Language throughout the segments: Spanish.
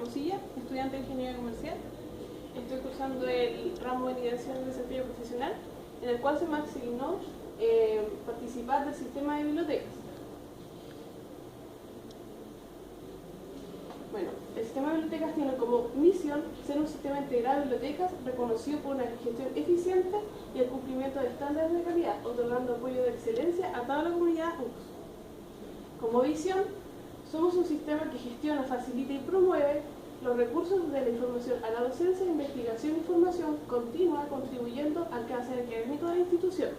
Hermosilla, estudiante de Ingeniería Comercial. Estoy cursando el ramo de liderazgo y desarrollo profesional, en el cual se me asignó participar del sistema de bibliotecas. Bueno, el sistema de bibliotecas tiene como misión ser un sistema integrado de bibliotecas reconocido por una gestión eficiente y el cumplimiento de estándares de calidad, otorgando apoyo de excelencia a toda la comunidad UNCS. Como visión, somos un sistema que gestiona, facilita y promueve los recursos de la información a la docencia, investigación y formación continua, contribuyendo al alcance académico de la institución.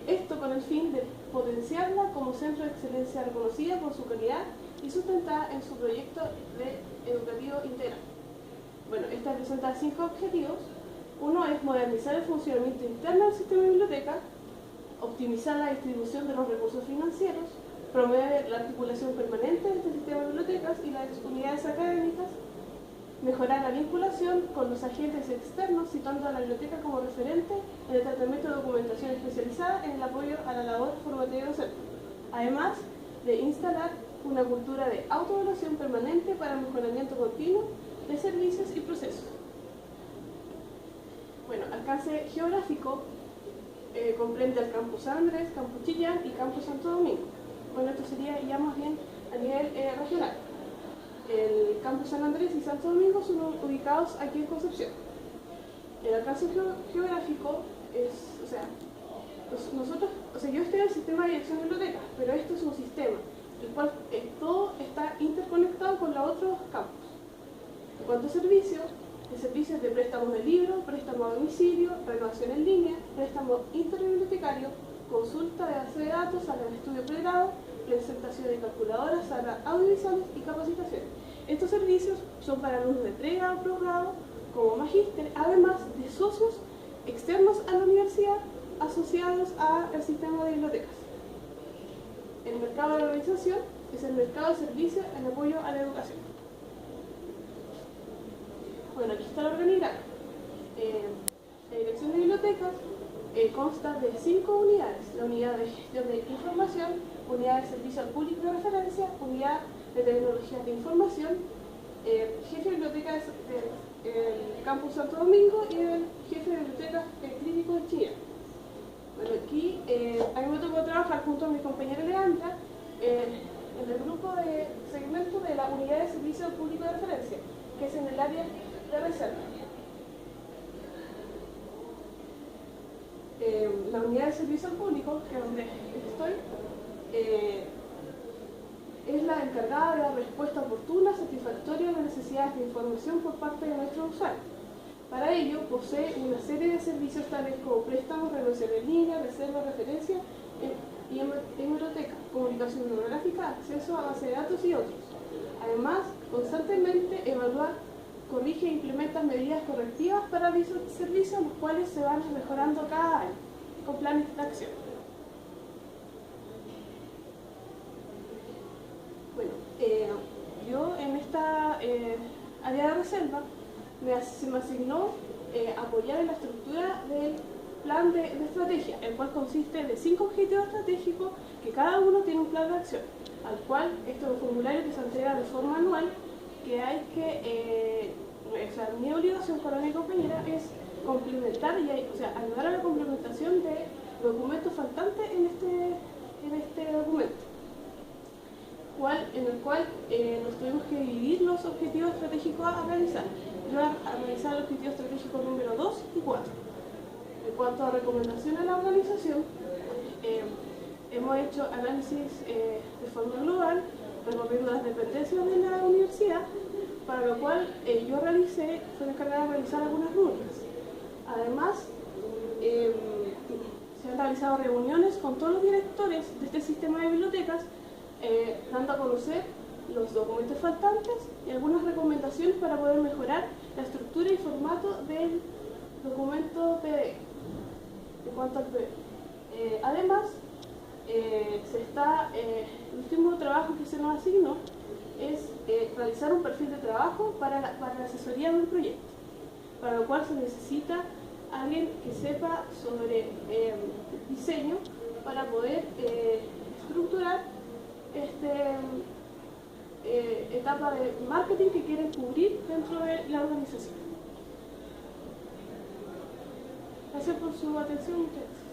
Esto con el fin de potenciarla como centro de excelencia reconocida por su calidad y sustentada en su proyecto educativo integral. Bueno, esta presenta 5 objetivos. Uno es modernizar el funcionamiento interno del sistema de biblioteca, optimizar la distribución de los recursos financieros, promover la articulación permanente entre el sistema de bibliotecas y las unidades académicas, mejorar la vinculación con los agentes externos, situando a la biblioteca como referente en el tratamiento de documentación especializada en el apoyo a la labor formativa docente, además de instalar una cultura de autoevaluación permanente para el mejoramiento continuo de servicios y procesos. Bueno, alcance geográfico comprende el Campus San Andrés, Campus Chillán y Campus Santo Domingo. Bueno, esto sería ya más bien a nivel regional. El Campus San Andrés y Santo Domingo son ubicados aquí en Concepción. El alcance geográfico es, yo estoy en el sistema de dirección de bibliotecas, pero esto es un sistema, el cual todo está interconectado con los otros campus. En cuanto a servicios, el servicio es de préstamos de libros, préstamo a domicilio, renovación en línea, préstamo interbibliotecario, consulta de base de datos, sala de estudio pregrado, presentación de calculadoras, salas audiovisuales y capacitaciones. Estos servicios son para alumnos de pregrado, posgrado, como magíster, además de socios externos a la universidad asociados al sistema de bibliotecas. El mercado de la organización es el mercado de servicios en apoyo a la educación. Bueno, aquí está el organigrama. La dirección de bibliotecas consta de 5 unidades: la unidad de gestión de información, unidad de servicio al público de referencia, unidad de tecnologías de información, jefe de bibliotecas del Campus Santo Domingo y el jefe de bibliotecas crítico de Chillán. Bueno, aquí a mí me tocó trabajar junto a mi compañera Leandra en el grupo de segmento de la unidad de servicio al público de referencia, que es en el área de reserva. La unidad de servicio al público, que es donde estoy, es la encargada de la respuesta oportuna, satisfactoria a las necesidades de información por parte de nuestros usuarios. Para ello, posee una serie de servicios tales como préstamos, renovación en línea, reserva, referencia y hemeroteca, comunicación bibliográfica, acceso a base de datos y otros. Además, constantemente evalúa, corrige e implementa medidas correctivas para dichos servicios, los cuales se van mejorando cada año con planes de acción. Bueno, yo en esta área de reserva se me asignó apoyar en la estructura del plan de estrategia, el cual consiste de 5 objetivos estratégicos que cada uno tiene un plan de acción, al cual esto es un formulario que se entrega de forma anual, que hay que, mi obligación para mi compañera es complementar y ayudar a la complementación de documentos faltantes en este documento, en el cual nos tuvimos que dividir los objetivos estratégicos a realizar. Yo a realizar el objetivo estratégico número 2 y 4. En cuanto a recomendación a la organización, hemos hecho análisis de forma global, recorriendo las dependencias de la universidad, para lo cual yo fui encargada de realizar algunas rutas. Además, se han realizado reuniones con todos los directores de este sistema de bibliotecas, dando a conocer los documentos faltantes y algunas recomendaciones para poder mejorar la estructura y formato del documento PDF. En cuanto al PDF. Además, el último trabajo que se nos asignó es realizar un perfil de trabajo para la asesoría de un proyecto, para lo cual se necesita alguien que sepa sobre diseño para poder estructurar etapa de marketing que quieren cubrir dentro de la organización. Gracias por su atención, muchachos.